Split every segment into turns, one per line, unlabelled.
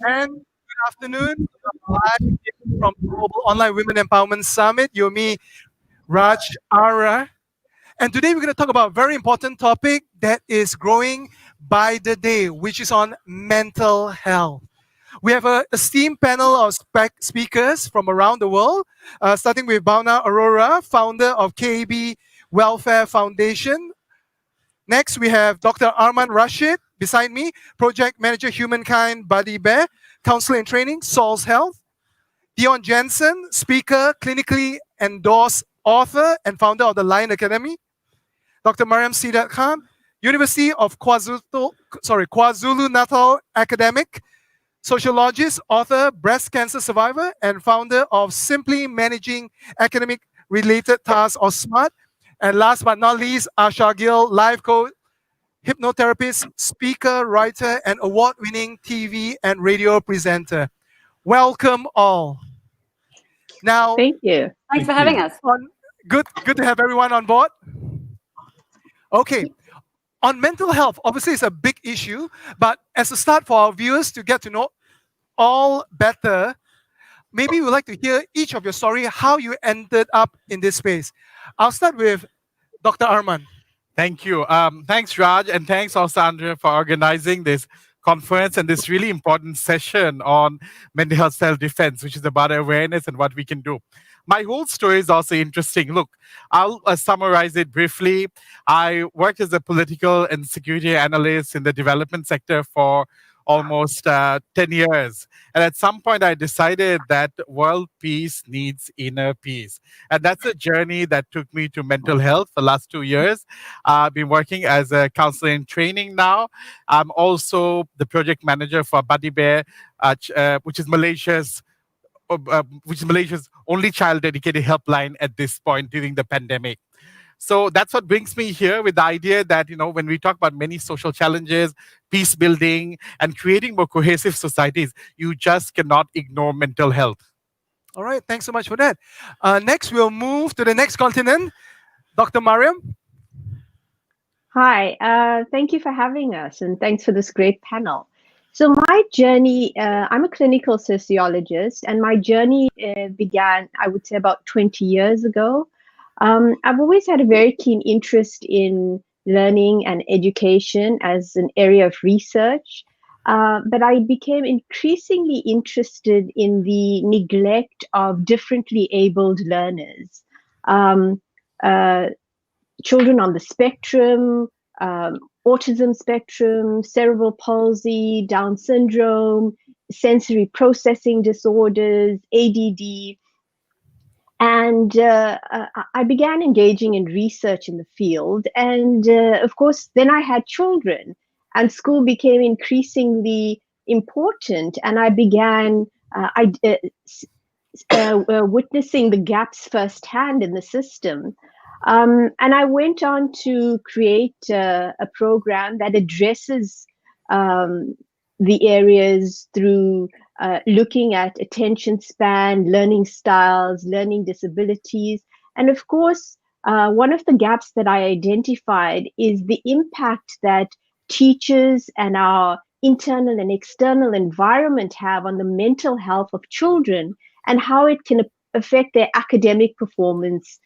and good afternoon. Live from the Global Online Women Empowerment Summit. You're me, Raj Aria. And today we're going to talk about a very important topic that is growing by the day, which is on mental health. We have an esteemed panel of speakers from around the world, starting with Bhawna Arora, founder of KAB Welfare Foundation. Next, we have Dr. Arman Rashid beside me, Project Manager Humankind Buddy Bear, Counselor-in Training, Soul's Health. Dion Jensen, speaker, clinically endorsed author and founder of the Lion Academy. Dr. Marian Seedat, University of KwaZulu-Natal academic, sociologist, author, breast cancer survivor, and founder of Simply Managing Academic Related Tasks or SMART. And last but not least, Asha Gill, life coach, hypnotherapist, speaker, writer, and award-winning TV and radio presenter. Welcome all. Now,
thank you.
Thanks for having us.
Good to have everyone on board. Okay, on mental health, obviously it's a big issue, but as a start for our viewers to get to know all better, maybe we'd like to hear each of your story, how you ended up in this space. I'll start with Dr. Arman.
Thank you. Thanks, Raj, and thanks also, Andrea, for organizing this conference and this really important session on mental health self-defense, which is about awareness and what we can do. My whole story is also interesting. Look, I'll summarize it briefly. I worked as a political and security analyst in the development sector for almost 10 years. And at some point, I decided that world peace needs inner peace. And that's a journey that took me to mental health for the last 2 years. I've been working as a counselor in training now. I'm also the project manager for Buddy Bear, which is Malaysia's only child-dedicated helpline at this point during the pandemic. So that's what brings me here with the idea that, when we talk about many social challenges, peace building, and creating more cohesive societies, you just cannot ignore mental health.
All right, thanks so much for that. Next, we'll move to the next continent. Dr. Marian.
Hi, thank you for having us, and thanks for this great panel. So my journey, I'm a clinical sociologist, and my journey began, I would say, about 20 years ago. I've always had a very keen interest in learning and education as an area of research, but I became increasingly interested in the neglect of differently abled learners, children on the spectrum, autism spectrum, cerebral palsy, Down syndrome, sensory processing disorders, ADD. And I began engaging in research in the field. And of course, then I had children and school became increasingly important. And I began witnessing the gaps firsthand in the system. And I went on to create a program that addresses the areas through looking at attention span, learning styles, learning disabilities. And of course, one of the gaps that I identified is the impact that teachers and our internal and external environment have on the mental health of children and how it can affect their academic performance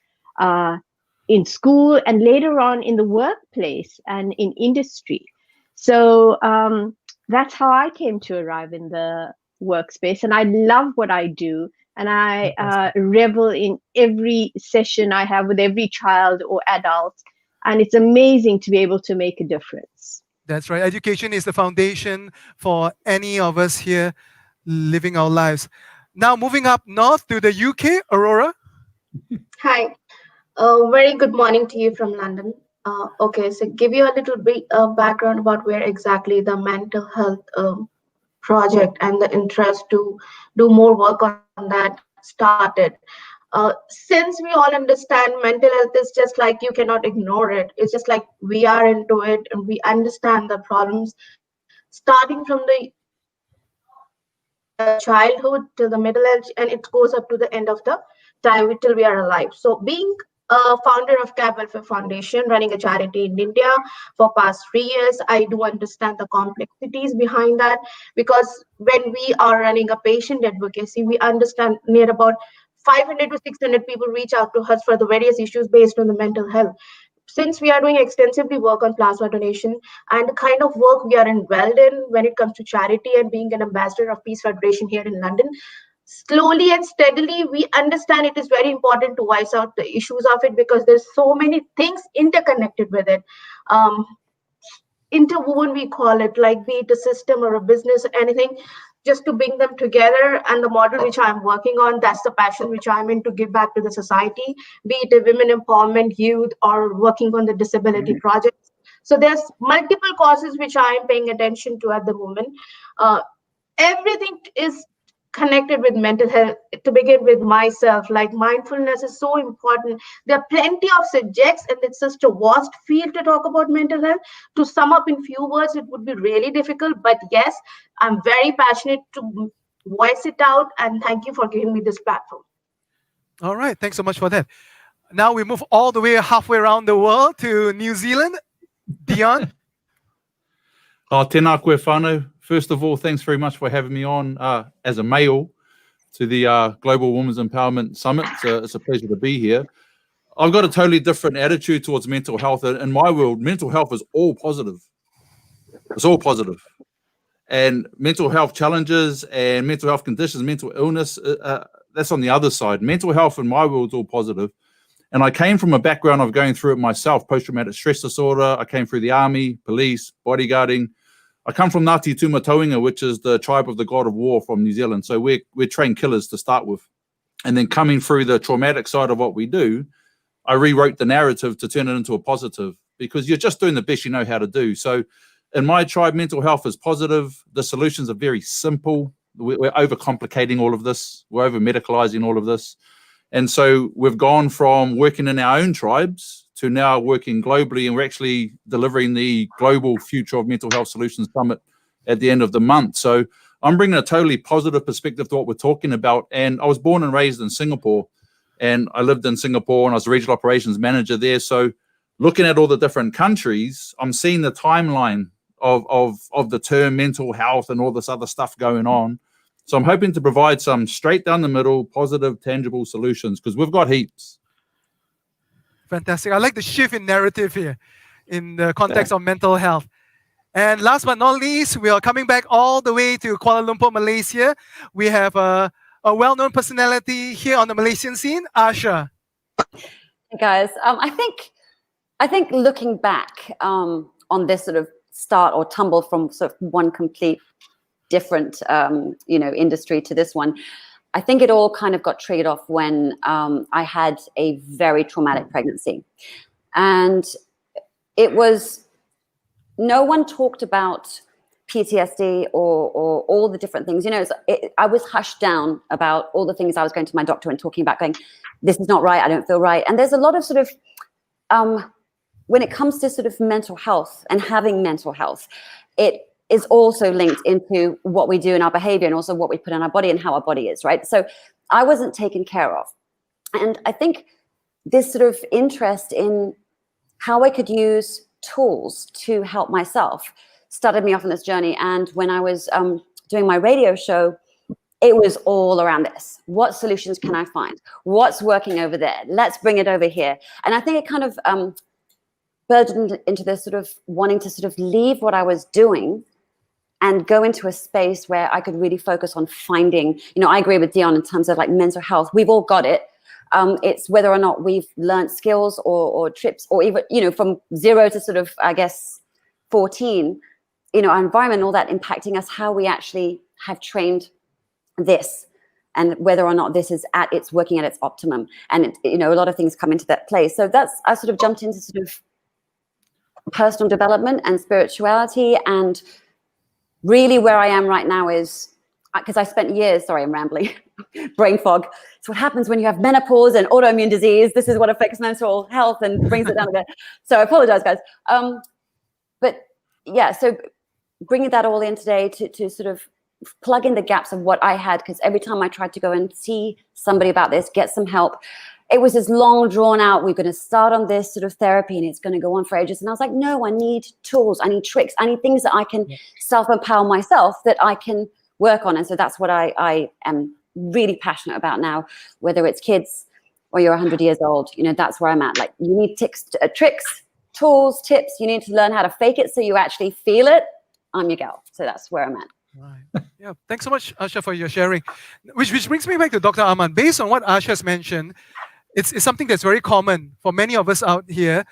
in school and later on in the workplace and in industry. So that's how I came to arrive in the workspace, and I love what I do, and I revel in every session I have with every child or adult, and it's amazing to be able to make a difference.
That's right. Education is the foundation for any of us here living our lives. Now moving up north to the UK, Arora.
Hi, very good morning to you from London. Okay, so give you a little bit of background about where exactly the mental health project and the interest to do more work on that started. Since we all understand mental health is just like you cannot ignore it. It's just like we are into it and we understand the problems starting from the childhood to the middle age, and it goes up to the end of the time till we are alive. So being a founder of Cat Welfare Foundation, running a charity in India for past 3 years. I do understand the complexities behind that, because when we are running a patient advocacy, we understand near about 500 to 600 people reach out to us for the various issues based on the mental health. Since we are doing extensively work on plasma donation and the kind of work we are involved in when it comes to charity and being an ambassador of Peace Federation here in London, slowly and steadily we understand it is very important to voice out the issues of it, because there's so many things interconnected with it. Interwoven, we call it, like be it a system or a business or anything, just to bring them together. And the model which I'm working on, that's the passion which I'm in, to give back to the society, be it a women empowerment, youth, or working on the disability projects. So there's multiple causes which I am paying attention to at the moment. Everything is connected with mental health. To begin with myself, like mindfulness is so important. There are plenty of subjects and it's just a vast field to talk about mental health. To sum up in few words, it would be really difficult, but yes, I'm very passionate to voice it out, and thank you for giving me this platform.
All right, thanks so much for that. Now we move all the way halfway around the world to New Zealand. Dion.
Tēnā koe whānau. First of all, thanks very much for having me on as a male to the Global Women's Empowerment Summit. It's a pleasure to be here. I've got a totally different attitude towards mental health. In my world, mental health is all positive. It's all positive. And mental health challenges and mental health conditions, mental illness, that's on the other side. Mental health in my world is all positive. And I came from a background of going through it myself, post-traumatic stress disorder. I came through the army, police, bodyguarding. I come from Ngāti Tumatoinga, which is the tribe of the god of war from New Zealand. So we're trained killers to start with. And then coming through the traumatic side of what we do, I rewrote the narrative to turn it into a positive, because you're just doing the best you know how to do. So in my tribe, mental health is positive. The solutions are very simple. We're overcomplicating all of this. We're over-medicalizing all of this. And so we've gone from working in our own tribes to now working globally, and we're actually delivering the Global Future of Mental Health Solutions Summit at the end of the month. So I'm bringing a totally positive perspective to what we're talking about. And I was born and raised in Singapore, and I lived in Singapore, and I was a regional operations manager there. So looking at all the different countries, I'm seeing the timeline of the term mental health and all this other stuff going on. So I'm hoping to provide some straight down the middle, positive, tangible solutions, because we've got heaps.
Fantastic. I like the shift in narrative here in the context of mental health. And last but not least, we are coming back all the way to Kuala Lumpur, Malaysia. We have a well-known personality here on the Malaysian scene, Asha.
Hey guys, I think looking back on this sort of start or tumble from sort of one complete different industry to this one, I think it all kind of got triggered off when I had a very traumatic pregnancy. And it was, no one talked about PTSD or all the different things. I was hushed down about all the things I was going to my doctor and talking about, going, this is not right, I don't feel right. And there's a lot of sort of, when it comes to sort of mental health and having mental health, it is also linked into what we do in our behavior and also what we put in our body and how our body is, right? So I wasn't taken care of. And I think this sort of interest in how I could use tools to help myself started me off on this journey. And when I was doing my radio show, it was all around this. What solutions can I find? What's working over there? Let's bring it over here. And I think it kind of burgeoned into this sort of wanting to sort of leave what I was doing and go into a space where I could really focus on finding, I agree with Dion in terms of like mental health. We've all got it. It's whether or not we've learned skills or trips, or even, from 0 to sort of, I guess, 14, our environment, all that impacting us, how we actually have trained this, and whether or not this is it's working at its optimum. And, a lot of things come into that place. So I sort of jumped into sort of personal development and spirituality, and really where I am right now is, because I spent years, sorry, I'm rambling, brain fog. It's what happens when you have menopause and autoimmune disease. This is what affects mental health and brings it down a bit. So I apologize, guys. But yeah, so bringing that all in today to sort of plug in the gaps of what I had, because every time I tried to go and see somebody about this, get some help, it was this long drawn out, we're going to start on this sort of therapy and it's going to go on for ages. And I was like, no, I need tools, I need tricks, I need things that I can self-empower myself, that I can work on. And so that's what I am really passionate about now, whether it's kids or you're 100 years old, you know, that's where I'm at. Like, you need tricks, tools, tips. You need to learn how to fake it so you actually feel it. I'm your girl. So that's where I'm at.
Right. Yeah. Thanks so much, Asha, for your sharing. Which brings me back to Dr. Aman. Based on what Asha has mentioned, it's something that's very common for many of us out here.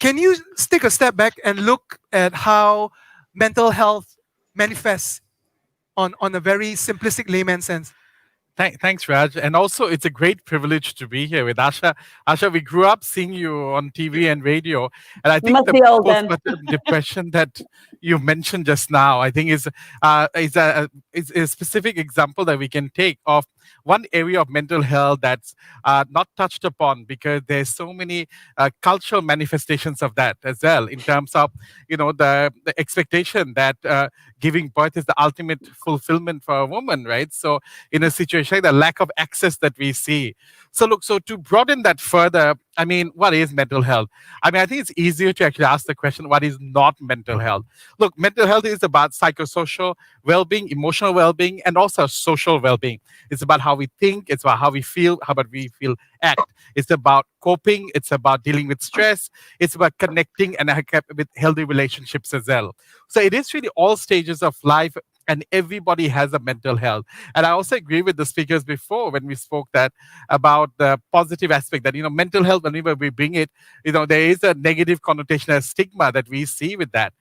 Can you take a step back and look at how mental health manifests on a very simplistic layman sense?
Thanks, Raj. And also, it's a great privilege to be here with Asha. Asha, we grew up seeing you on TV and radio. And I think
must
the
be old then.
postpartum depression that you mentioned just now, I think is a specific example that we can take of one area of mental health that's not touched upon, because there's so many cultural manifestations of that as well, in terms of, you know, the expectation that giving birth is the ultimate fulfillment for a woman, right? So in a situation like the lack of access that we see. So look, so to broaden that further, I mean, what is mental health? I mean, I think it's easier to actually ask the question, what is not mental health? Look, mental health is about psychosocial well-being, emotional well-being, and also social well-being. It's about how we think, it's about how we feel, how about we feel act. It's about coping, it's about dealing with stress, it's about connecting and with healthy relationships as well. So it is really all stages of life, and everybody has a mental health. And I also agree with the speakers before when we spoke that about the positive aspect that, you know, mental health, whenever we bring it, you know, there is a negative connotation, a stigma that we see with that.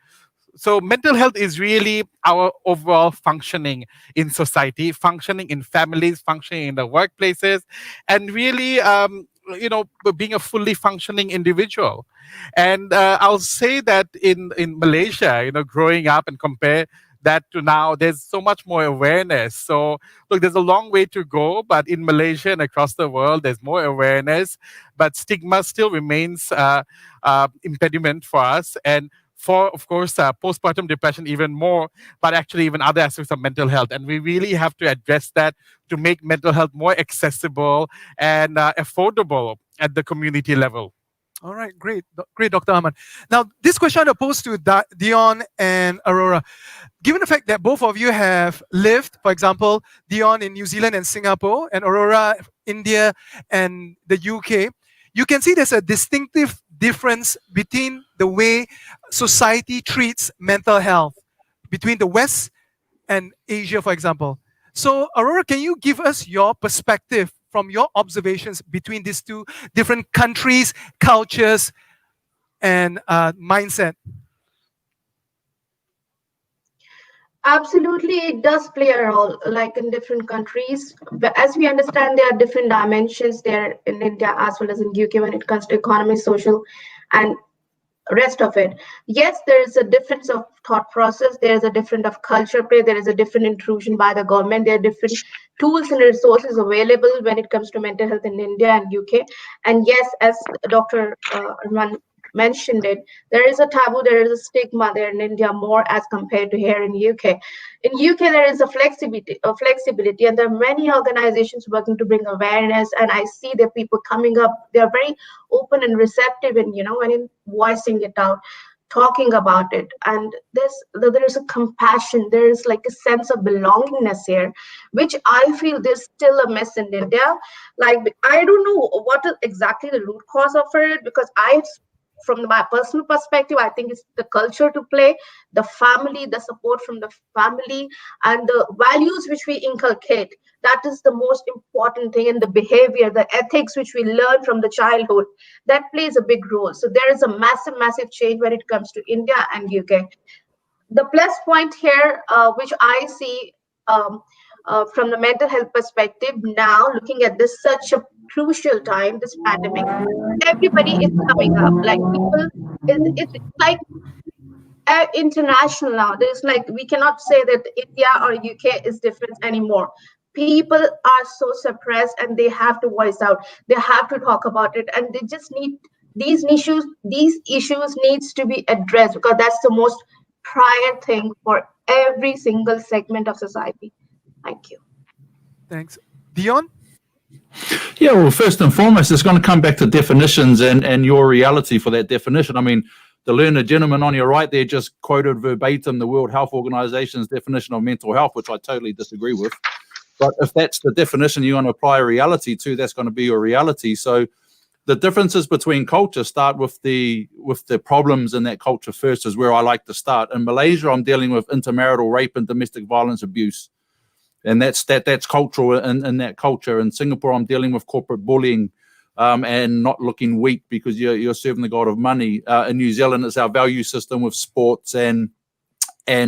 So mental health is really our overall functioning in society, functioning in families, functioning in the workplaces, and really, you know, being a fully functioning individual. And I'll say that in Malaysia, you know, growing up and compare that to now, there's so much more awareness. So look, there's a long way to go, but in Malaysia and across the world, there's more awareness, but stigma still remains impediment for us. And for, of course, postpartum depression even more, but actually even other aspects of mental health. And we really have to address that to make mental health more accessible and affordable at the community level.
All right, great, Dr. Aman. Now, this question I pose to Dion and Arora. Given the fact that both of you have lived, for example, Dion in New Zealand and Singapore, and Arora, India and the UK, you can see there's a distinctive difference between the way society treats mental health between the West and Asia, for example. So, Arora, can you give us your perspective from your observations between these two different countries, cultures, and mindset?
Absolutely, it does play a role, like in different countries. But as we understand, there are different dimensions there in India as well as in UK when it comes to economy, social, and rest of it. Yes, there is a difference of thought process. There is a difference of culture play. There is a different intrusion by the government. There are different tools and resources available when it comes to mental health in India and UK. And yes, as Dr. Arman mentioned it, there is a taboo, there is a stigma there in India more as compared to here in UK. In UK, there is a flexibility, and there are many organizations working to bring awareness. And I see the people coming up; they are very open and receptive, and when in voicing it out, talking about it. And there is a compassion. There is like a sense of belongingness here, which I feel there's still a mess in India. Like, I don't know what is exactly the root cause of it, because from my personal perspective, I think it's the culture to play, the family, the support from the family, and the values which we inculcate. That is the most important thing, and the behavior, the ethics which we learn from the childhood, that plays a big role. So there is a massive, massive change when it comes to India and UK. The plus point here, which I see from the mental health perspective now, looking at this such a crucial time, this pandemic, everybody is coming up. Like people, it's like international now. There's like, we cannot say that India or UK is different anymore. People are so suppressed, and they have to voice out. They have to talk about it, and they just need these issues. These issues needs to be addressed, because that's the most prior thing for every single segment of society. Thank you.
Thanks. Dion?
Yeah, well, first and foremost, it's going to come back to definitions and your reality for that definition. I mean, the learned gentleman on your right there just quoted verbatim the World Health Organization's definition of mental health, which I totally disagree with. But if that's the definition you want to apply a reality to, that's going to be your reality. So the differences between culture start with the problems in that culture first, is where I like to start. In Malaysia, I'm dealing with intermarital rape and domestic violence abuse. And that's cultural in that culture. In Singapore, I'm dealing with corporate bullying and not looking weak because you're serving the god of money. In New Zealand, it's our value system with sports and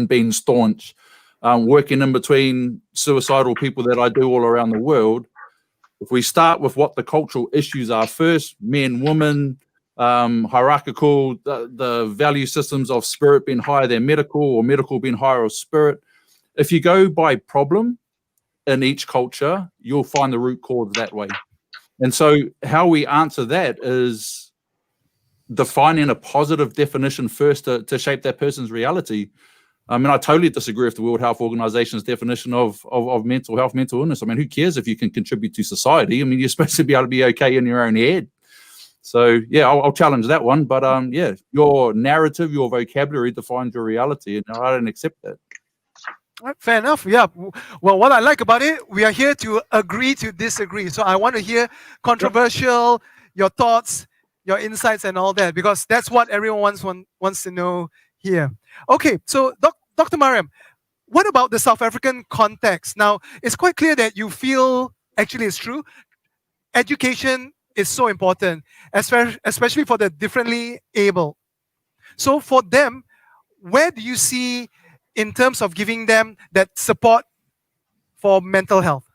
being staunch. Working in between suicidal people that I do all around the world, if we start with what the cultural issues are first, men, women, hierarchical, the value systems of spirit being higher than medical or medical being higher of spirit. If you go by problem in each culture, you'll find the root cause that way. And so how we answer that is defining a positive definition first to shape that person's reality. I mean, I totally disagree with the World Health Organization's definition of mental health, mental illness. I mean, who cares if you can contribute to society? I mean, you're supposed to be able to be okay in your own head. So, yeah, I'll challenge that one. But, yeah, your narrative, your vocabulary defines your reality, and I don't accept that.
Fair enough. Yeah. Well, what I like about it, we are here to agree to disagree. So I want to hear controversial, your thoughts, your insights, and all that, because that's what everyone wants to know here. Okay. So, Dr. Marian, what about the South African context? Now, it's quite clear that you feel, actually it's true, education is so important, especially for the differently able. So for them, where do you see in terms of giving them that support for mental health?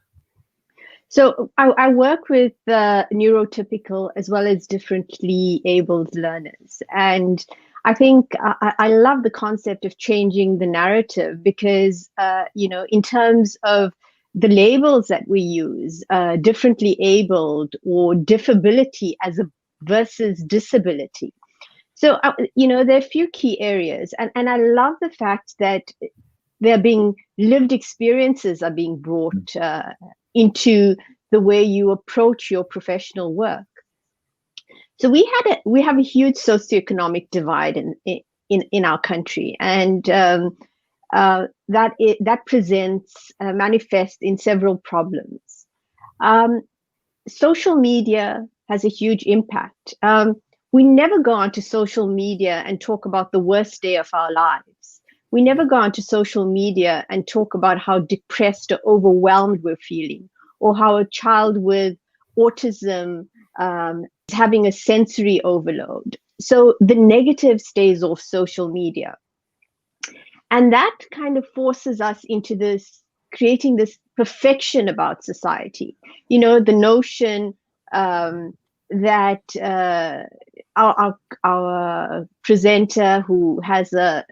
So I work with neurotypical as well as differently abled learners. And I think I love the concept of changing the narrative because, in terms of the labels that we use, differently abled or diffability versus disability. So, there are a few key areas, and I love the fact that lived experiences are being brought into the way you approach your professional work. So we have a huge socioeconomic divide in our country, and that manifests in several problems. Social media has a huge impact. We never go onto social media and talk about the worst day of our lives. We never go onto social media and talk about how depressed or overwhelmed we're feeling, or how a child with autism is having a sensory overload. So the negative stays off social media. And that kind of forces us into creating this perfection about society. The notion that our presenter who has has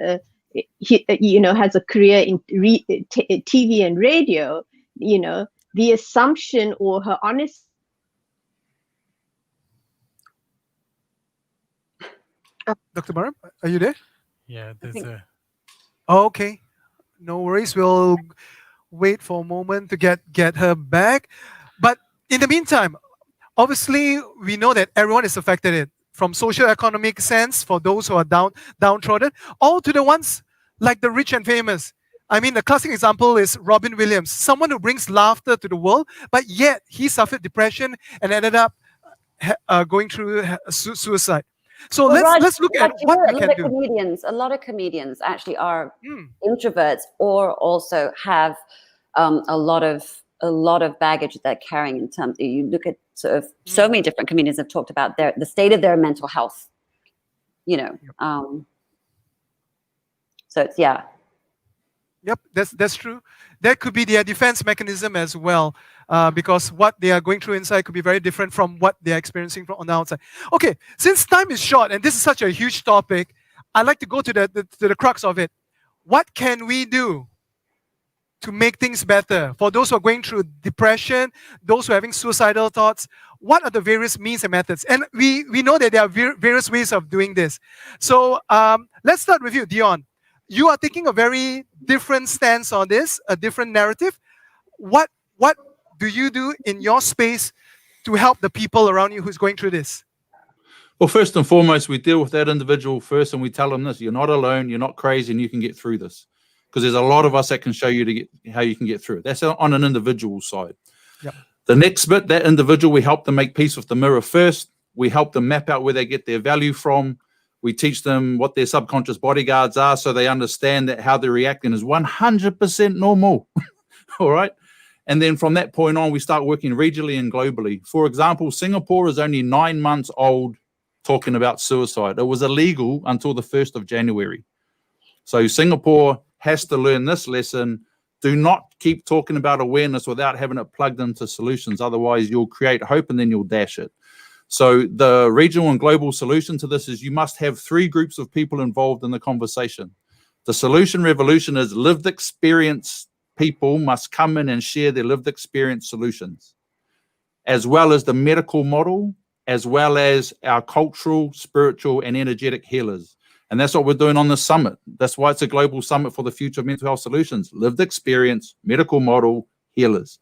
a career in TV and radio, the assumption or her honest.
Dr. Marian, are you there?
Yeah,
Oh, okay. No worries. We'll wait for a moment to get her back. But in the meantime, obviously, we know that everyone is affected from socio-economic sense for those who are downtrodden, all to the ones like the rich and famous. I mean, the classic example is Robin Williams, someone who brings laughter to the world, but yet he suffered depression and ended up going through suicide. So let's look at what we can do.
A lot of comedians actually are introverts, or also have a lot of baggage that they're carrying in terms. You look at sort of so many different comedians have talked about the state of their mental health. So it's
Yep, that's true. That could be their defense mechanism as well, because what they are going through inside could be very different from what they are experiencing on the outside. Okay, since time is short and this is such a huge topic, I'd like to go to the crux of it. What can we do to make things better for those who are going through depression, those who are having suicidal thoughts? What are the various means and methods? And we know that there are various ways of doing this. So let's start with you, Dion. You are taking a very different stance on this, a different narrative. What do you do in your space to help the people around you who's going through this?
Well, first and foremost, we deal with that individual first, and we tell them this: you're not alone, you're not crazy, and you can get through this. Because there's a lot of us that can show you how you can get through it. That's on an individual side.
Yep.
The next bit, that individual, we help them make peace with the mirror first. We help them map out where they get their value from. We teach them what their subconscious bodyguards are, so they understand that how they're reacting is 100% normal. All right. And then from that point on, we start working regionally and globally. For example, Singapore is only 9 months old talking about suicide. It was illegal until the 1st of January. So Singapore has to learn this lesson. Do not keep talking about awareness without having it plugged into solutions. Otherwise, you'll create hope and then you'll dash it. So the regional and global solution to this is you must have 3 groups of people involved in the conversation. The solution revolution is lived experience. People must come in and share their lived experience solutions, as well as the medical model, as well as our cultural, spiritual, and energetic healers. And that's what we're doing on this summit. That's why it's a global summit for the future of mental health solutions. Lived experience, medical model, healers.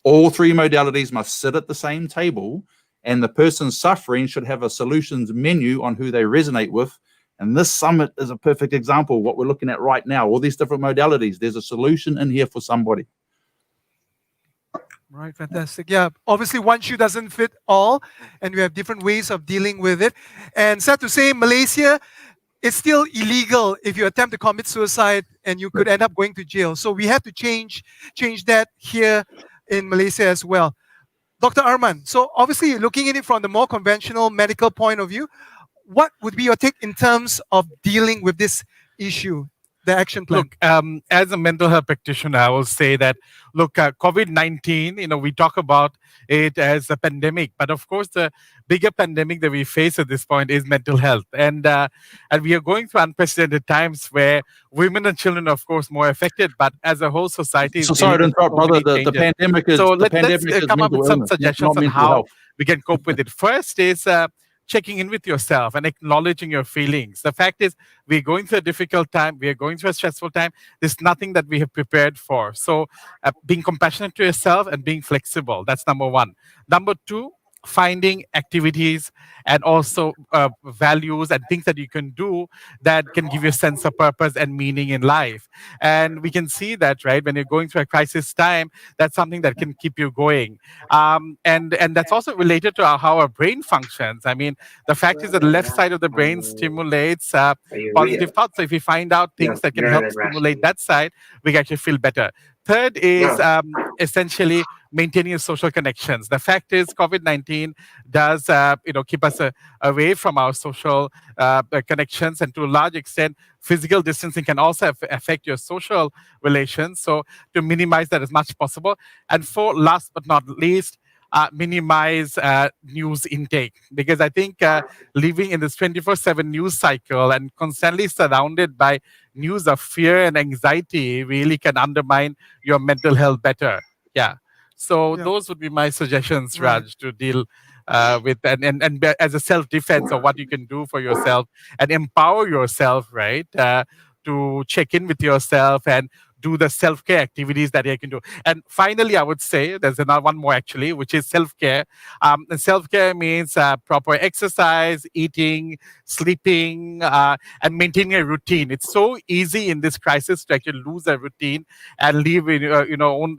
All 3 modalities must sit at the same table, and the person suffering should have a solutions menu on who they resonate with. And this summit is a perfect example of what we're looking at right now. All these different modalities. There's a solution in here for somebody.
Right, fantastic. Yeah, obviously one shoe doesn't fit all, and we have different ways of dealing with it. And sad to say, Malaysia, it's still illegal if you attempt to commit suicide, and you could end up going to jail. So we have to change that here in Malaysia as well. Dr. Arman, so obviously looking at it from the more conventional medical point of view, what would be your take in terms of dealing with this issue, the action plan?
Look, as a mental health practitioner, I will say that, look, COVID-19, we talk about it as a pandemic, but of course, the bigger pandemic that we face at this point is mental health. And we are going through unprecedented times where women and children are, of course, more affected, but as a whole society...
So sorry to interrupt, brother. The pandemic is...
So
let's
come up with some suggestions on how
health.
we can cope with it. First is... checking in with yourself and acknowledging your feelings. The fact is, we're going through a difficult time. We are going through a stressful time. There's nothing that we have prepared for. So being compassionate to yourself and being flexible. That's number 1. Number 2, finding activities and also values and things that you can do that can give you a sense of purpose and meaning in life. And we can see that, right, when you're going through a crisis time, that's something that can keep you going. And that's also related to how our brain functions. I mean, the fact is that the left side of the brain stimulates positive thoughts. So if we find out things that can help stimulate that side, we can actually feel better. Third is essentially maintaining your social connections. The fact is, COVID-19 does, keep us away from our social connections, and to a large extent, physical distancing can also affect your social relations. So to minimize that as much as possible. And for last but not least, minimize news intake, because I think living in this 24/7 news cycle and constantly surrounded by news of fear and anxiety really can undermine your mental health better. So those would be my suggestions, Raj, to deal with and as a self-defense of what you can do for yourself and empower yourself, right, to check in with yourself and do the self-care activities that you can do. And finally, I would say there's another one more actually, which is self-care. And self-care means proper exercise, eating, sleeping, and maintaining a routine. It's so easy in this crisis to actually lose a routine and live in own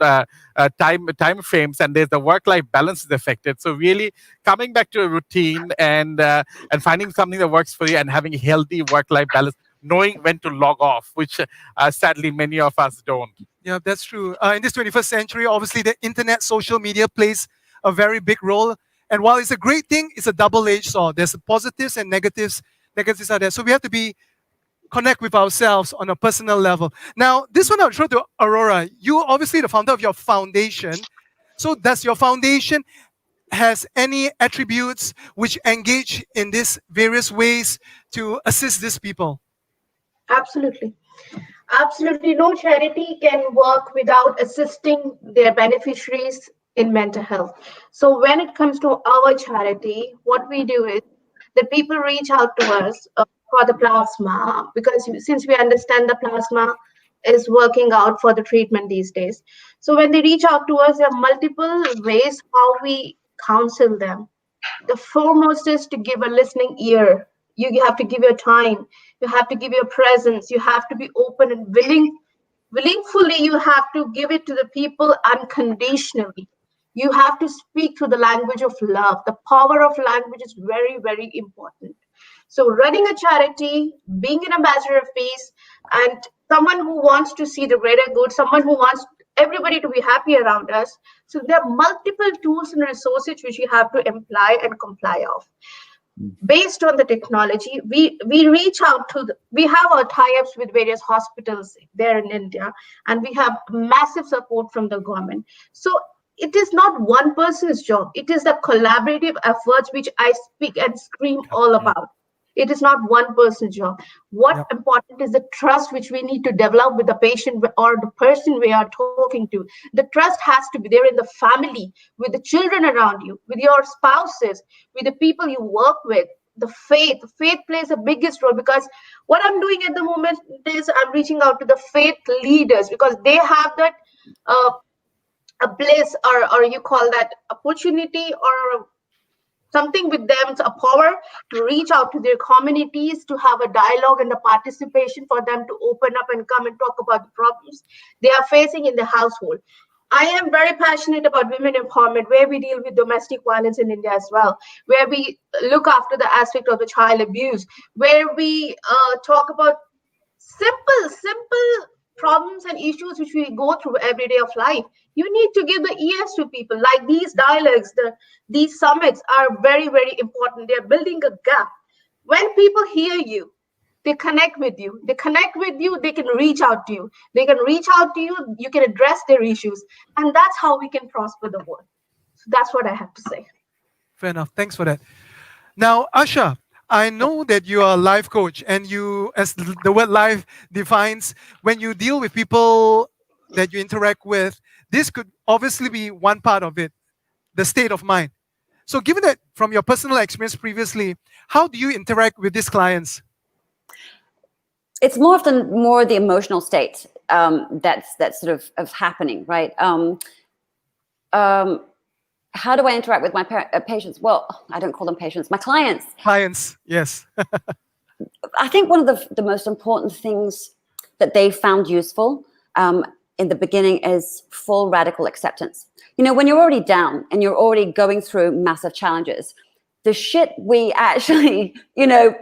time frames, and there's the work-life balance is affected. So really coming back to a routine and finding something that works for you and having a healthy work-life balance, knowing when to log off, which sadly many of us don't.
Yeah, that's true. In this 21st century, obviously the internet, social media plays a very big role. And while it's a great thing, it's a double-edged sword. There's positives and negatives. Negatives are there. So we have to connect with ourselves on a personal level. Now, this one I'll throw to Arora. You obviously the founder of your foundation. So does your foundation has any attributes which engage in these various ways to assist these people?
Absolutely. Absolutely. No charity can work without assisting their beneficiaries in mental health. So when it comes to our charity, what we do is that people reach out to us for the plasma, because since we understand the plasma is working out for the treatment these days. So when they reach out to us, there are multiple ways how we counsel them. The foremost is to give a listening ear. You have to give your time. You have to give your presence. You have to be open and willingly. You have to give it to the people unconditionally. You have to speak through the language of love. The power of language is very, very important. So running a charity, being an ambassador of peace, and someone who wants to see the greater good, someone who wants everybody to be happy around us. So there are multiple tools and resources which you have to imply and comply of. Based on the technology, we reach out to we have our tie-ups with various hospitals there in India, and we have massive support from the government. So it is not one person's job. It is the collaborative efforts which I speak and scream all about. It is not one person's job. What important is the trust which we need to develop with the patient or the person we are talking to. The trust has to be there in the family, with the children around you, with your spouses, with the people you work with. The faith plays the biggest role, because what I'm doing at the moment is I'm reaching out to the faith leaders, because they have that a bliss, or you call that opportunity, or something with them, a power to reach out to their communities, to have a dialogue and a participation for them to open up and come and talk about the problems they are facing in the household. I am very passionate about women empowerment, where we deal with domestic violence in India as well, where we look after the aspect of the child abuse, where we talk about simple problems and issues which we go through every day of life. You need to give the ears to people. Like these dialogues, these summits are very, very important. They're building a gap. When people hear you, they connect with you. They connect with you, they can reach out to you. They can reach out to you, you can address their issues. And that's how we can prosper the world. So that's what I have to say.
Fair enough. Thanks for that. Now, Asha, I know that you are a life coach, and you, as the word life defines, when you deal with people that you interact with, this could obviously be one part of it, the state of mind. So given that from your personal experience previously, how do you interact with these clients?
It's more often the emotional state that's sort of happening, right? How do I interact with my patients? Well, I don't call them patients, my clients.
Clients, yes.
I think one of the most important things that they found useful in the beginning is full radical acceptance. You know, when you're already down and you're already going through massive challenges, the shit we actually,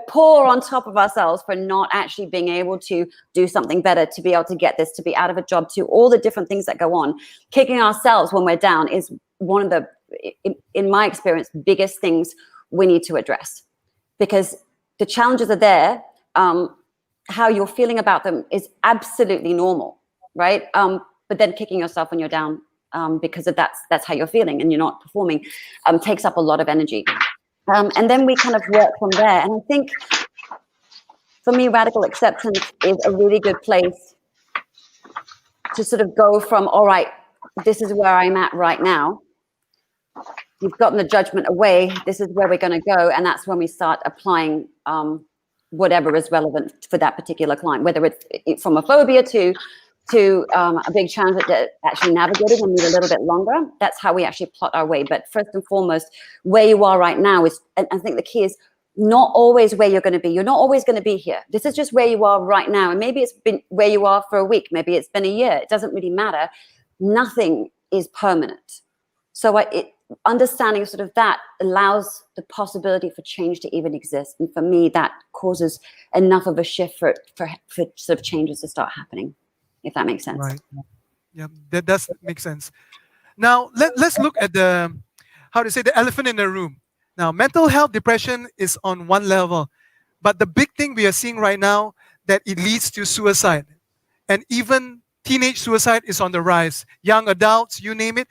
pour on top of ourselves for not actually being able to do something better, to be able to get this, to be out of a job, to all the different things that go on, kicking ourselves when we're down is one of the, in my experience, biggest things we need to address. Because the challenges are there. How you're feeling about them is absolutely normal, right? But then kicking yourself when you're down because of that's how you're feeling and you're not performing takes up a lot of energy. And then we kind of work from there. And I think, for me, radical acceptance is a really good place to sort of go from, all right, this is where I'm at right now. You've gotten the judgment away. This is where we're going to go. And that's when we start applying whatever is relevant for that particular client, whether it's from a phobia to a big challenge that actually navigated and need a little bit longer. That's how we actually plot our way. But first and foremost, where you are right now is, and I think the key is not always where you're going to be. You're not always going to be here. This is just where you are right now. And maybe it's been where you are for a week. Maybe it's been a year. It doesn't really matter. Nothing is permanent. So understanding sort of that allows the possibility for change to even exist. And for me, that causes enough of a shift for sort of changes to start happening. If that makes sense.
Right. Yeah, that does make sense. Now, let's look at the elephant in the room. Now, mental health depression is on one level, but the big thing we are seeing right now that it leads to suicide. And even teenage suicide is on the rise. Young adults, you name it,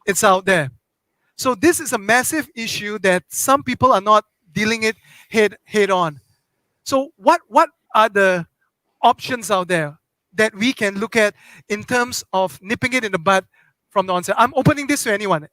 it's out there. So this is a massive issue that some people are not dealing it head on. So what are the options out there that we can look at in terms of nipping it in the bud from the onset? I'm opening this to anyone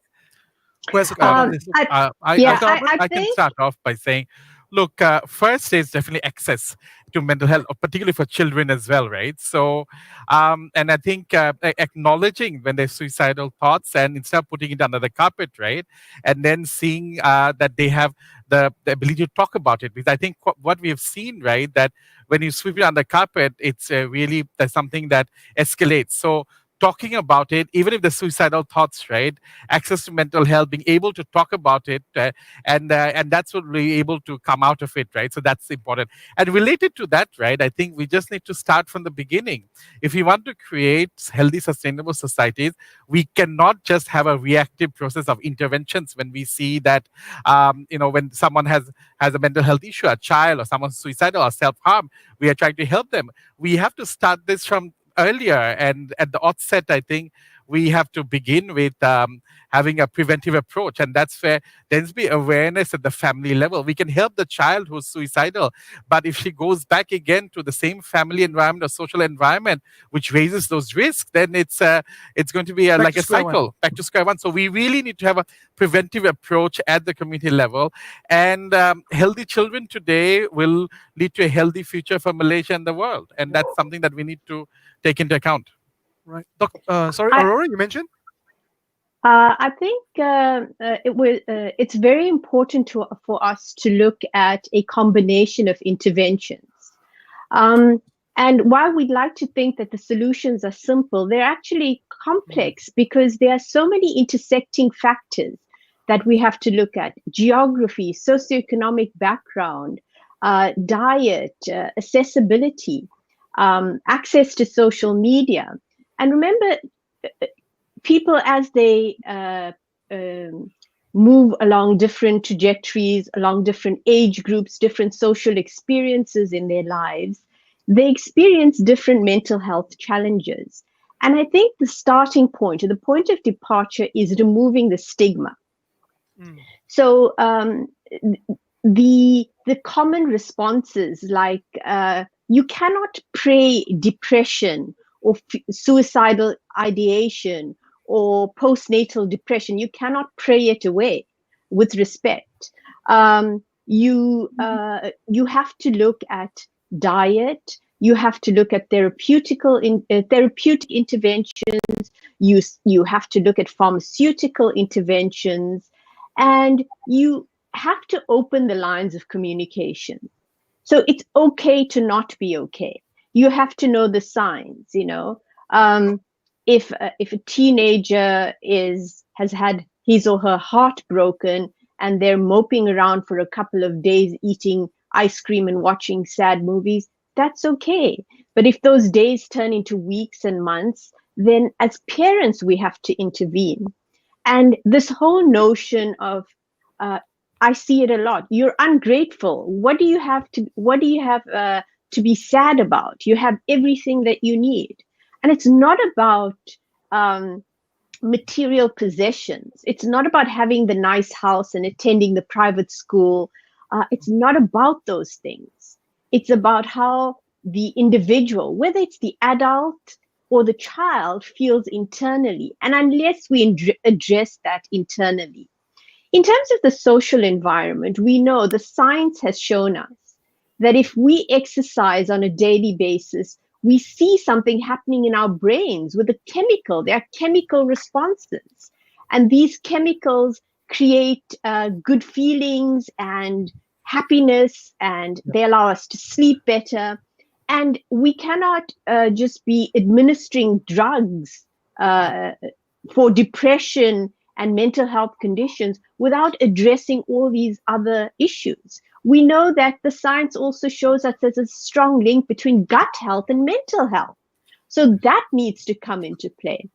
who has a thought on this.
I can start off by saying Look, first is definitely access to mental health, particularly for children as well, right? So, and I think acknowledging when there's suicidal thoughts and instead of putting it under the carpet, right? And then seeing that they have the ability to talk about it. Because I think what we have seen, right, that when you sweep it under the carpet, it's really there's something that escalates. So, talking about it, even if the suicidal thoughts, right? Access to mental health, being able to talk about it, and that's what we're able to come out of it, right? So that's important. And related to that, right? I think we just need to start from the beginning. If we want to create healthy, sustainable societies, we cannot just have a reactive process of interventions when we see that, when someone has a mental health issue, a child or someone suicidal or self-harm, we are trying to help them. We have to start this from earlier, and at the outset, I think we have to begin with having a preventive approach, and that's where there needs to be awareness at the family level. We can help the child who's suicidal, but if she goes back again to the same family environment or social environment which raises those risks, then it's going to be like a cycle, back to square one. So we really need to have a preventive approach at the community level, and healthy children today will lead to a healthy future for Malaysia and the world, and that's something that we need to take into account.
Right. Arora, you mentioned?
I think it's very important for us to look at a combination of interventions. And while we'd like to think that the solutions are simple, they're actually complex because there are so many intersecting factors that we have to look at: geography, socioeconomic background, diet, accessibility, access to social media. And remember, people, as they move along different trajectories, along different age groups, different social experiences in their lives, they experience different mental health challenges. And I think the starting point, or the point of departure, is removing the stigma. So the common responses, like you cannot pray depression or suicidal ideation or postnatal depression. You cannot pray it away with respect. You have to look at diet. You have to look at therapeutic interventions. You have to look at pharmaceutical interventions, and you have to open the lines of communication. So it's okay to not be okay. You have to know the signs. If a teenager has had his or her heart broken and they're moping around for a couple of days eating ice cream and watching sad movies, that's okay. But if those days turn into weeks and months, then as parents we have to intervene. And this whole notion of I see it a lot. You're ungrateful. What do you have to be sad about? You have everything that you need. And it's not about material possessions. It's not about having the nice house and attending the private school. It's not about those things. It's about how the individual, whether it's the adult or the child, feels internally. And unless we address that internally. In terms of the social environment, we know the science has shown us that if we exercise on a daily basis, we see something happening in our brains with a chemical. There are chemical responses. And these chemicals create good feelings and happiness, and they allow us to sleep better. And we cannot just be administering drugs for depression and mental health conditions without addressing all these other issues. We know that the science also shows us there's a strong link between gut health and mental health. So that needs to come into play.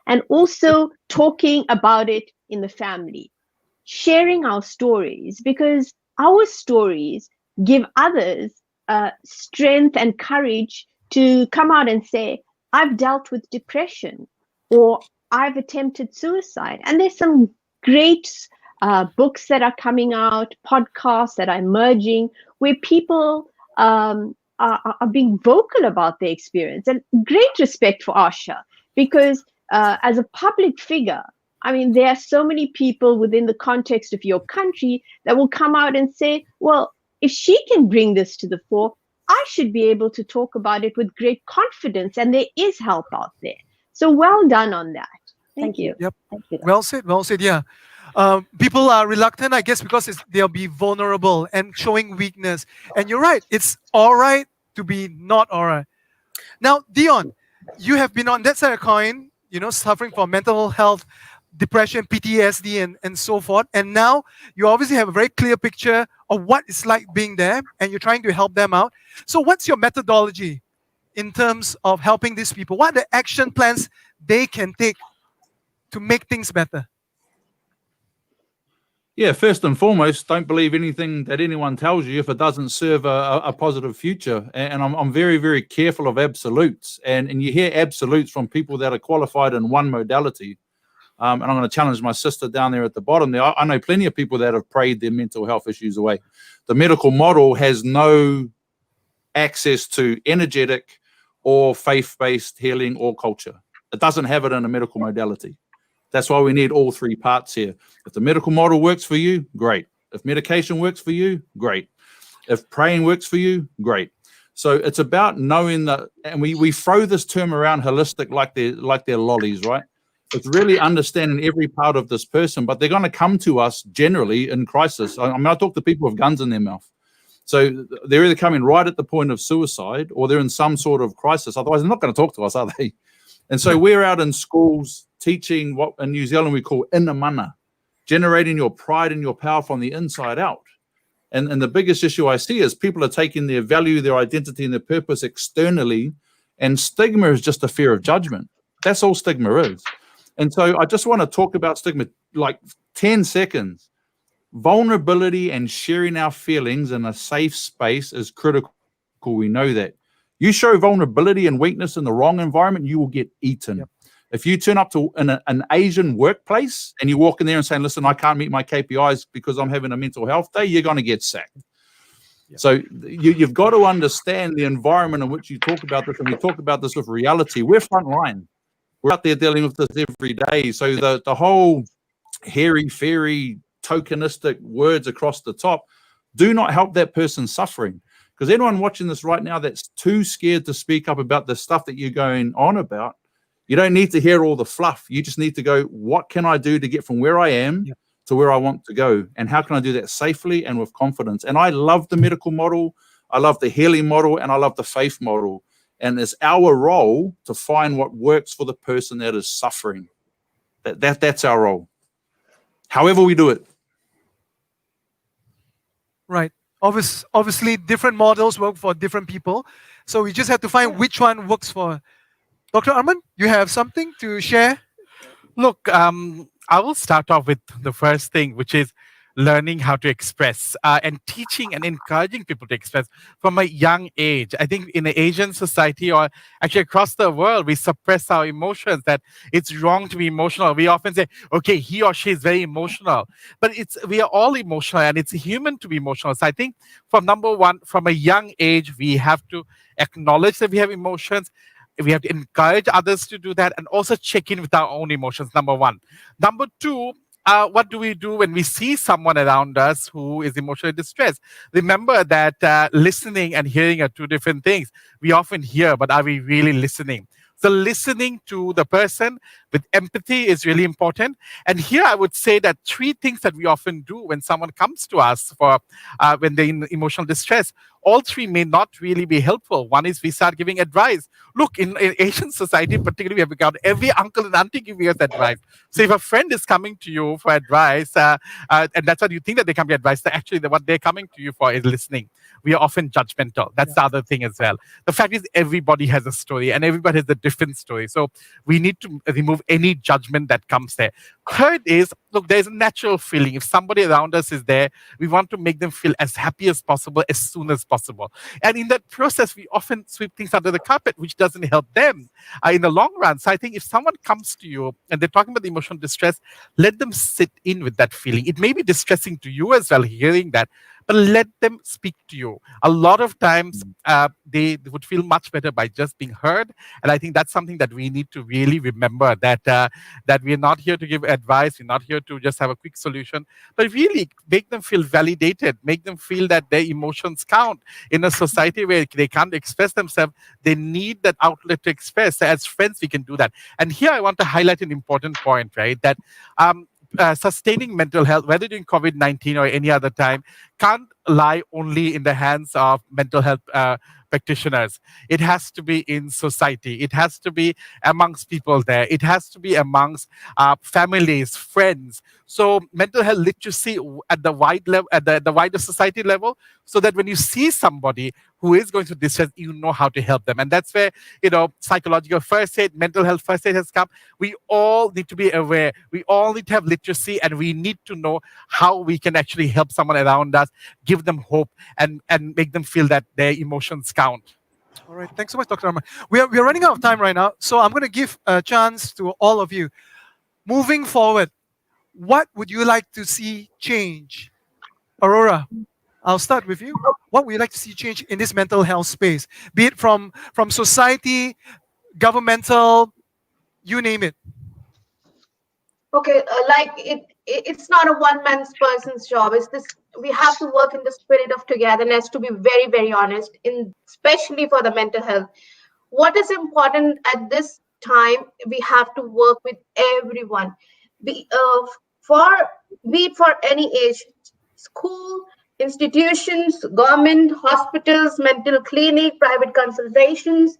And also talking about it in the family, sharing our stories, because our stories give others strength and courage to come out and say, I've dealt with depression, or I've attempted suicide. And there's some great books that are coming out, podcasts that are emerging, where people are being vocal about their experience. And great respect for Asha, because as a public figure, I mean, there are so many people within the context of your country that will come out and say, well, if she can bring this to the fore, I should be able to talk about it with great confidence, and there is help out there. So well done on that. Thank you.
Yep.
Thank you.
Well said. Well said. Yeah. People are reluctant, I guess, because they'll be vulnerable and showing weakness. And you're right. It's all right to be not all right. Now, Dion, you have been on that side of the coin, suffering from mental health, depression, PTSD, and so forth. And now you obviously have a very clear picture of what it's like being there, and you're trying to help them out. So what's your methodology in terms of helping these people? What are the action plans they can take to make things better?
Yeah, first and foremost, don't believe anything that anyone tells you if it doesn't serve a positive future. And I'm very, very careful of absolutes. And you hear absolutes from people that are qualified in one modality. And I'm going to challenge my sister down there at the bottom there. I know plenty of people that have prayed their mental health issues away. The medical model has no access to energetic or faith-based healing or culture. It doesn't have it in a medical modality. That's why we need all three parts here. If the medical model works for you, great. If medication works for you, great. If praying works for you, great. So it's about knowing that, and we throw this term around holistic like they're lollies, right? It's really understanding every part of this person, but they're going to come to us generally in crisis. I mean, I talk to people with guns in their mouth. So they're either coming right at the point of suicide or they're in some sort of crisis. Otherwise, they're not going to talk to us, are they? And so we're out in schools teaching what in New Zealand we call ina mana, generating your pride and your power from the inside out. And the biggest issue I see is people are taking their value, their identity, and their purpose externally, and stigma is just a fear of judgment. That's all stigma is. And so I just want to talk about stigma, like 10 seconds. Vulnerability and sharing our feelings in a safe space is critical. We know that. You show vulnerability and weakness in the wrong environment, you will get eaten. Yep. If you turn up to an Asian workplace and you walk in there and say, listen, I can't meet my KPIs because I'm having a mental health day, you're going to get sacked. Yep. So you've got to understand the environment in which you talk about this, and we talk about this with reality. We're frontline. We're out there dealing with this every day. So the whole hairy-fairy, tokenistic words across the top do not help that person suffering. Because anyone watching this right now that's too scared to speak up about the stuff that you're going on about, you don't need to hear all the fluff. You just need to go, what can I do to get from where I am to where I want to go? And how can I do that safely and with confidence? And I love the medical model. I love the healing model, and I love the faith model. And it's our role to find what works for the person that is suffering. That's our role. However we do it.
Right. Obviously, different models work for different people. So we just have to find which one works for. Dr. Arman, you have something to share?
Look, I will start off with the first thing, which is learning how to express and teaching and encouraging people to express from a young age. I think in the Asian society, or actually across the world, we suppress our emotions, that it's wrong to be emotional. We often say, okay, he or she is very emotional, but we are all emotional, and it's human to be emotional. So I think from number one, from a young age, we have to acknowledge that we have emotions. We have to encourage others to do that, and also check in with our own emotions, number one. Number two, what do we do when we see someone around us who is emotionally distressed? Remember that listening and hearing are two different things. We often hear, but are we really listening? So listening to the person with empathy is really important. And here I would say that three things that we often do when someone comes to us for when they're in emotional distress, all three may not really be helpful. One is we start giving advice. Look, in Asian society, particularly, we have got every uncle and auntie giving us advice. So if a friend is coming to you for advice, and that's what you think that they come to advice, that actually what they're coming to you for is listening. We are often judgmental. That's the other thing as well. The fact is everybody has a story, and everybody has a different story. So we need to remove any judgment that comes there. Third is, look, there's a natural feeling. If somebody around us is there, we want to make them feel as happy as possible, as soon as possible. And in that process, we often sweep things under the carpet, which doesn't help them in the long run. So I think if someone comes to you and they're talking about the emotional distress, let them sit in with that feeling. It may be distressing to you as well, hearing that, but let them speak to you. A lot of times they would feel much better by just being heard. And I think that's something that we need to really remember, that that we're not here to give advice, we're not here to just have a quick solution, but really make them feel validated, make them feel that their emotions count. In a society where they can't express themselves, they need that outlet to express. As friends, we can do that. And here I want to highlight an important point, right? That sustaining mental health, whether during COVID-19 or any other time, can't lie only in the hands of mental health practitioners. It has to be in society. It has to be amongst people there. It has to be amongst families, friends. So mental health literacy at the wide level, at the wider society level, so that when you see somebody who is going through distress, you know how to help them. And that's where, psychological first aid, mental health first aid has come. We all need to be aware. We all need to have literacy, and we need to know how we can actually help someone around us, give them hope, and make them feel that their emotions count.
All right, thanks so much, Dr. Arman. We're running out of time right now, so I'm going to give a chance to all of you. Moving forward, what would you like to see change? Arora, I'll start with you. What would you like to see change in this mental health space? Be it from society, governmental, you name it.
Okay, it's not a one-man person's job. It's this. We have to work in the spirit of togetherness, to be very, very honest, especially for the mental health. What is important at this time, we have to work with everyone, be it for any age, school, institutions, government, hospitals, mental clinic, private consultations.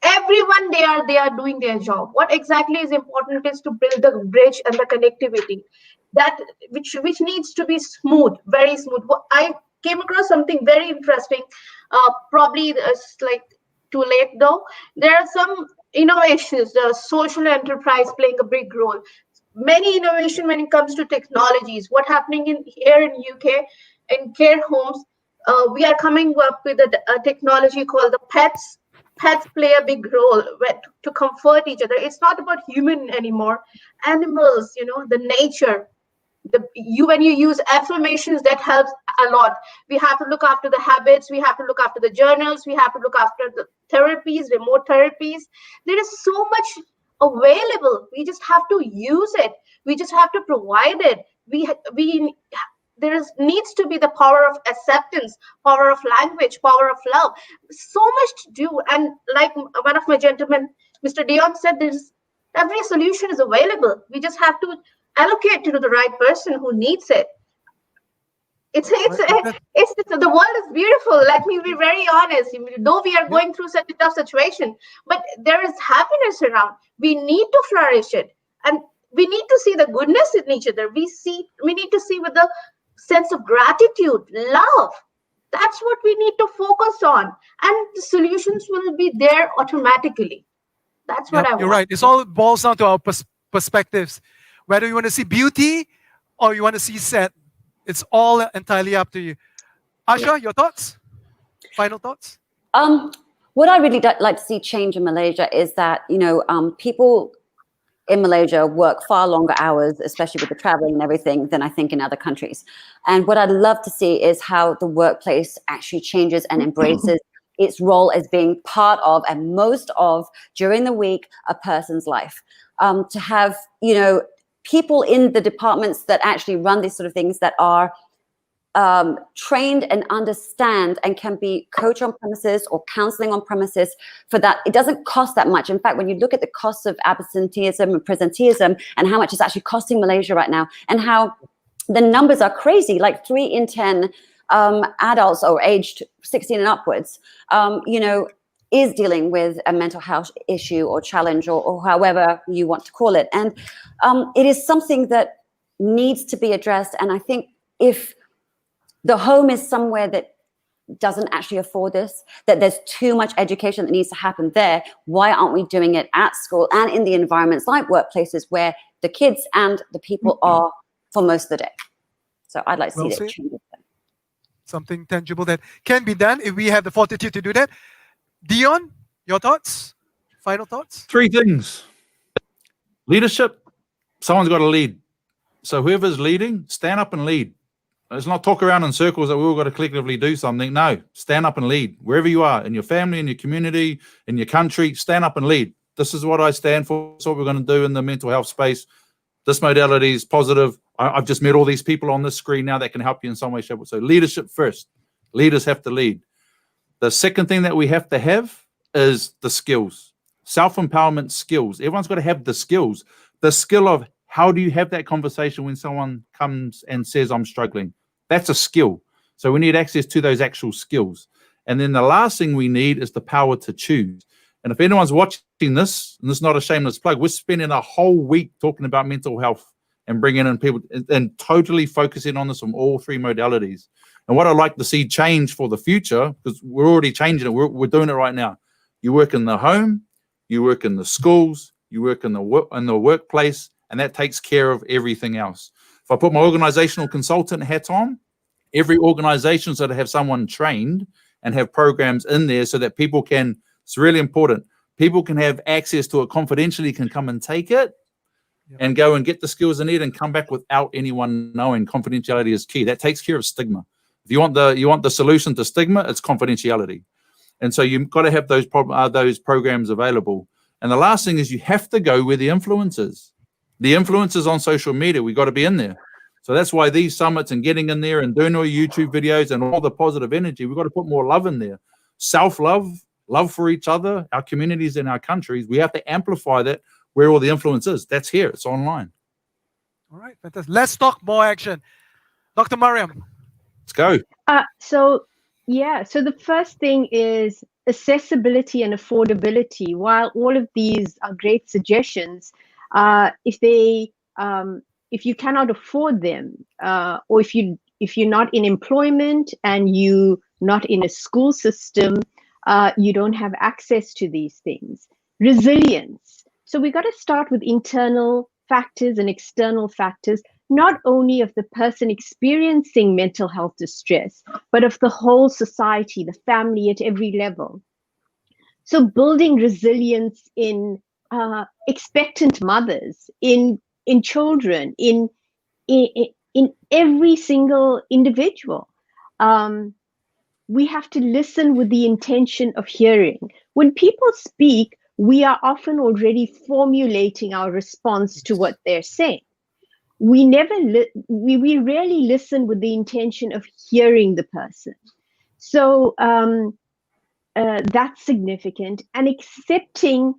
Everyone, they are doing their job. What exactly is important is to build the bridge and the connectivity, that which needs to be smooth, very smooth. I came across something very interesting. Probably it's like too late though. There are some innovations, the social enterprise playing a big role. Many innovation when it comes to technologies. What happening here in UK in care homes? We are coming up with a technology called the pets. Pets play a big role to comfort each other. It's not about human anymore. Animals, the nature. When you use affirmations, that helps a lot. We have to look after the habits. We have to look after the journals. We have to look after the therapies, remote therapies. There is so much available. We just have to use it. We just have to provide it. There needs to be the power of acceptance, power of language, power of love. So much to do. And like one of my gentlemen, Mr. Dion said, every solution is available. We just have to allocate to the right person who needs it. The world is beautiful. Let me be very honest. Though we are going through such a tough situation, but there is happiness around. We need to flourish it, and we need to see the goodness in each other. We need to see with the sense of gratitude, love. That's what we need to focus on, and the solutions will be there automatically. That's what I want.
You're right. It all boils down to our perspectives. Whether you want to see beauty or you want to see sad, it's all entirely up to you. Asha, your thoughts? Final thoughts?
What I really like to see change in Malaysia is that, people in Malaysia work far longer hours, especially with the traveling and everything, than I think in other countries. And what I'd love to see is how the workplace actually changes and embraces its role as being part of and most of, during the week, a person's life. To have, people in the departments that actually run these sort of things that are trained and understand and can be coach on premises or counseling on premises. For that, it doesn't cost that much. In fact, when you look at the costs of absenteeism and presenteeism and how much it's actually costing Malaysia right now, and how the numbers are crazy, like 3 in 10 adults or aged 16 and upwards, is dealing with a mental health issue or challenge or however you want to call it. And it is something that needs to be addressed. And I think if the home is somewhere that doesn't actually afford this, that there's too much education that needs to happen there, why aren't we doing it at school and in the environments like workplaces where the kids and the people are for most of the day? So I'd like to see that change.
Something tangible that can be done if we have the fortitude to do that. Dion, your thoughts? Final thoughts?
3 things. Leadership, someone's got to lead. So whoever's leading, stand up and lead. Let's not talk around in circles that we've all got to collectively do something. No, stand up and lead. Wherever you are, in your family, in your community, in your country, stand up and lead. This is what I stand for. This is what we're going to do in the mental health space. This modality is positive. I've just met all these people on this screen now that can help you in some way, shape, or so. Leadership first. Leaders have to lead. The second thing that we have to have is the skills. Self-empowerment skills. Everyone's got to have the skills. The skill of how do you have that conversation when someone comes and says, I'm struggling? That's a skill. So we need access to those actual skills. And then the last thing we need is the power to choose. And if anyone's watching this, and this is not a shameless plug, we're spending a whole week talking about mental health and bringing in people and totally focusing on this from all three modalities. And what I'd like to see change for the future, because we're already changing it, we're doing it right now. You work in the home, you work in the schools, you work in the workplace, and that takes care of everything else. If I put my organizational consultant hat on, every organization should have someone trained and have programs in there so that people can, it's really important, people can have access to it confidentially, can come and take it and go and get the skills they need and come back without anyone knowing. Confidentiality is key. That takes care of stigma. If you want the solution to stigma, it's confidentiality. And so you've got to have those programs available. And the last thing is you have to go where the influence is. The influence is on social media. We've got to be in there. So that's why these summits and getting in there and doing all YouTube videos and all the positive energy, we've got to put more love in there. Self-love, love for each other, our communities and our countries. We have to amplify that where all the influence is. That's here. It's online.
All right, fantastic. Let's talk more action. Dr. Marian.
Let's go.
So the first thing is accessibility and affordability. While all of these are great suggestions, if you cannot afford them, or if you're not in employment and you're not in a school system, you don't have access to these things. Resilience. So we got to start with internal factors and external factors, not only of the person experiencing mental health distress, but of the whole society, the family at every level. So building resilience in expectant mothers, in children, in every single individual. We have to listen with the intention of hearing. When people speak, we are often already formulating our response to what they're saying. We rarely listen with the intention of hearing the person. So that's significant. And accepting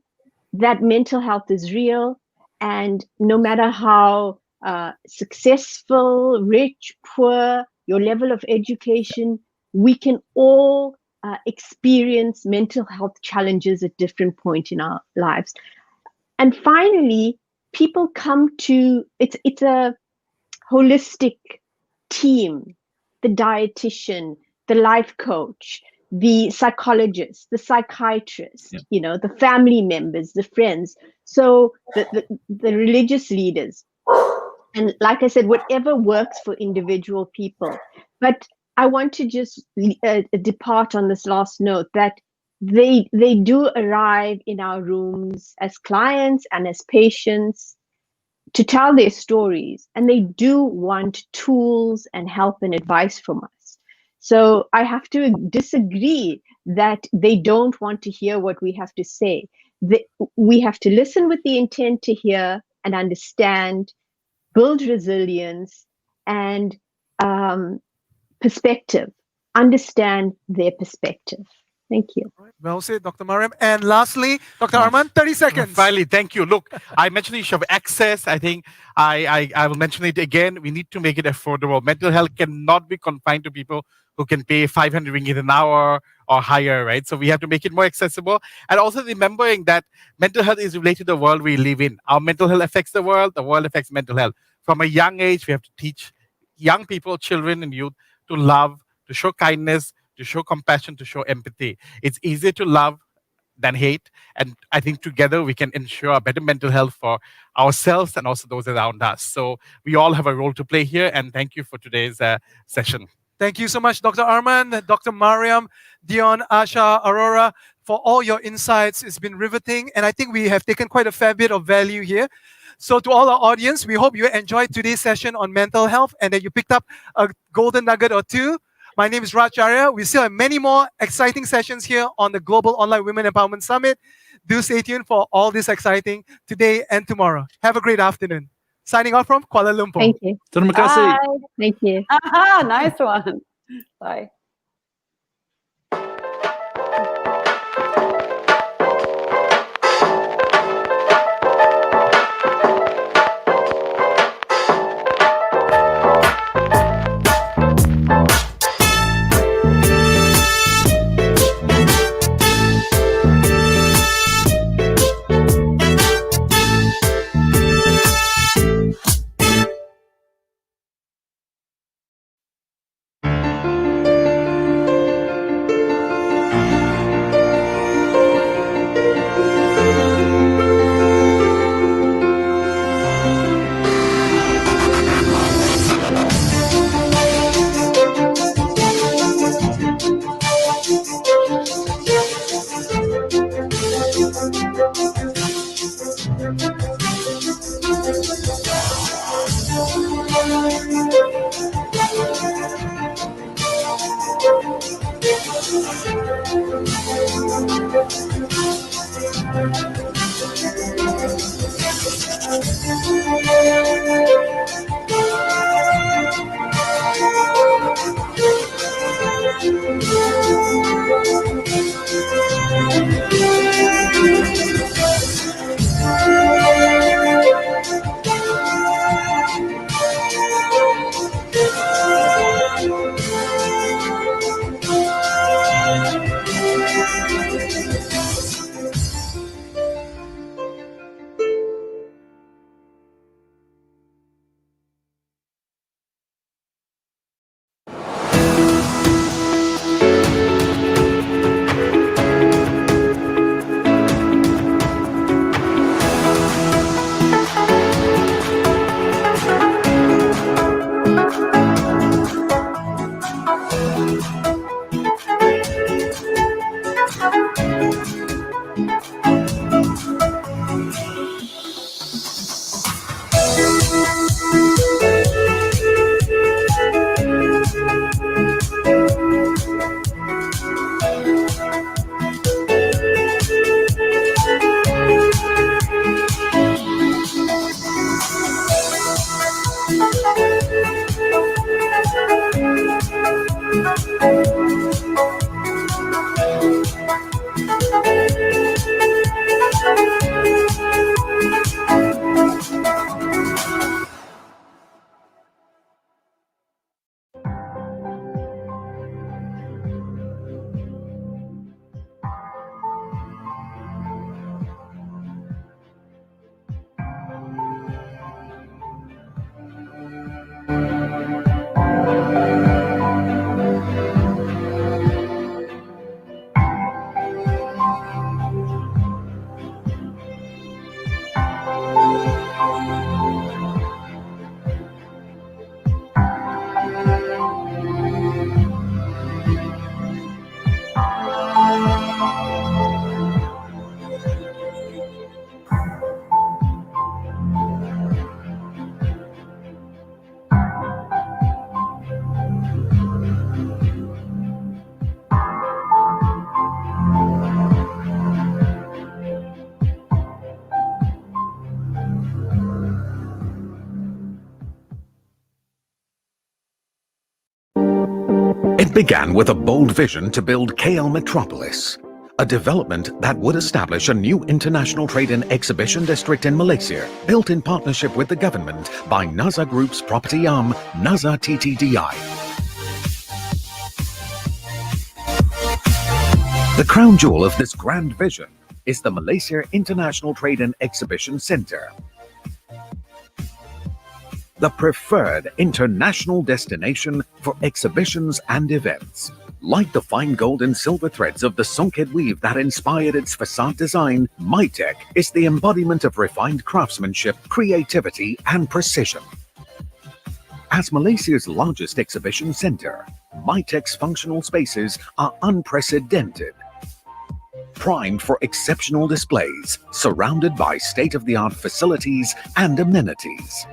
that mental health is real, and no matter how successful, rich, poor, your level of education, we can all experience mental health challenges at different points in our lives. And finally, people come to, it's a holistic team, the dietitian, the life coach, the psychologist, the psychiatrist, the family members, the friends, so the religious leaders. And like I said, whatever works for individual people. But I want to just depart on this last note that they do arrive in our rooms as clients and as patients to tell their stories, and they do want tools and help and advice from us. So I have to disagree that they don't want to hear what we have to say. We have to listen with the intent to hear and understand, build resilience and perspective, understand their perspective. Thank you.
Well said, Dr. Marian. And lastly, Dr. Arman, 30 seconds.
Finally, thank you. Look, I mentioned the issue of access. I think I will mention it again. We need to make it affordable. Mental health cannot be confined to people who can pay 500 ringgit an hour or higher, right? So we have to make it more accessible. And also remembering that mental health is related to the world we live in. Our mental health affects the world affects mental health. From a young age, we have to teach young people, children and youth to love, to show kindness, to show compassion, to show empathy. It's easier to love than hate. And I think together we can ensure better mental health for ourselves and also those around us. So we all have a role to play here. And thank you for today's session.
Thank you so much, Dr. Arman, Dr. Mariam, Dion, Asha, Arora. for all your insights. It's been riveting, and I think we have taken quite a fair bit of value here. So to all our audience, we hope you enjoyed today's session on mental health and that you picked up a golden nugget or two. My name is Aria. We still have many more exciting sessions here on the Global Online Women Empowerment Summit. Do stay tuned for all this exciting today and tomorrow. Have a great afternoon. Signing off from Kuala Lumpur.
Thank you.
Terima kasih.
Bye.
Thank you.
Aha, nice one. Bye.
It began with a bold vision to build KL Metropolis, a development that would establish a new international trade and exhibition district in Malaysia, built in partnership with the government by NAZA Group's property arm, NAZA TTDI. The crown jewel of this grand vision is the Malaysia International Trade and Exhibition Centre, the preferred international destination for exhibitions and events. Like the fine gold and silver threads of the Songket weave that inspired its facade design, MyTech is the embodiment of refined craftsmanship, creativity, and precision. As Malaysia's largest exhibition centre, MyTech's functional spaces are unprecedented. primed for exceptional displays, surrounded by state-of-the-art facilities and amenities.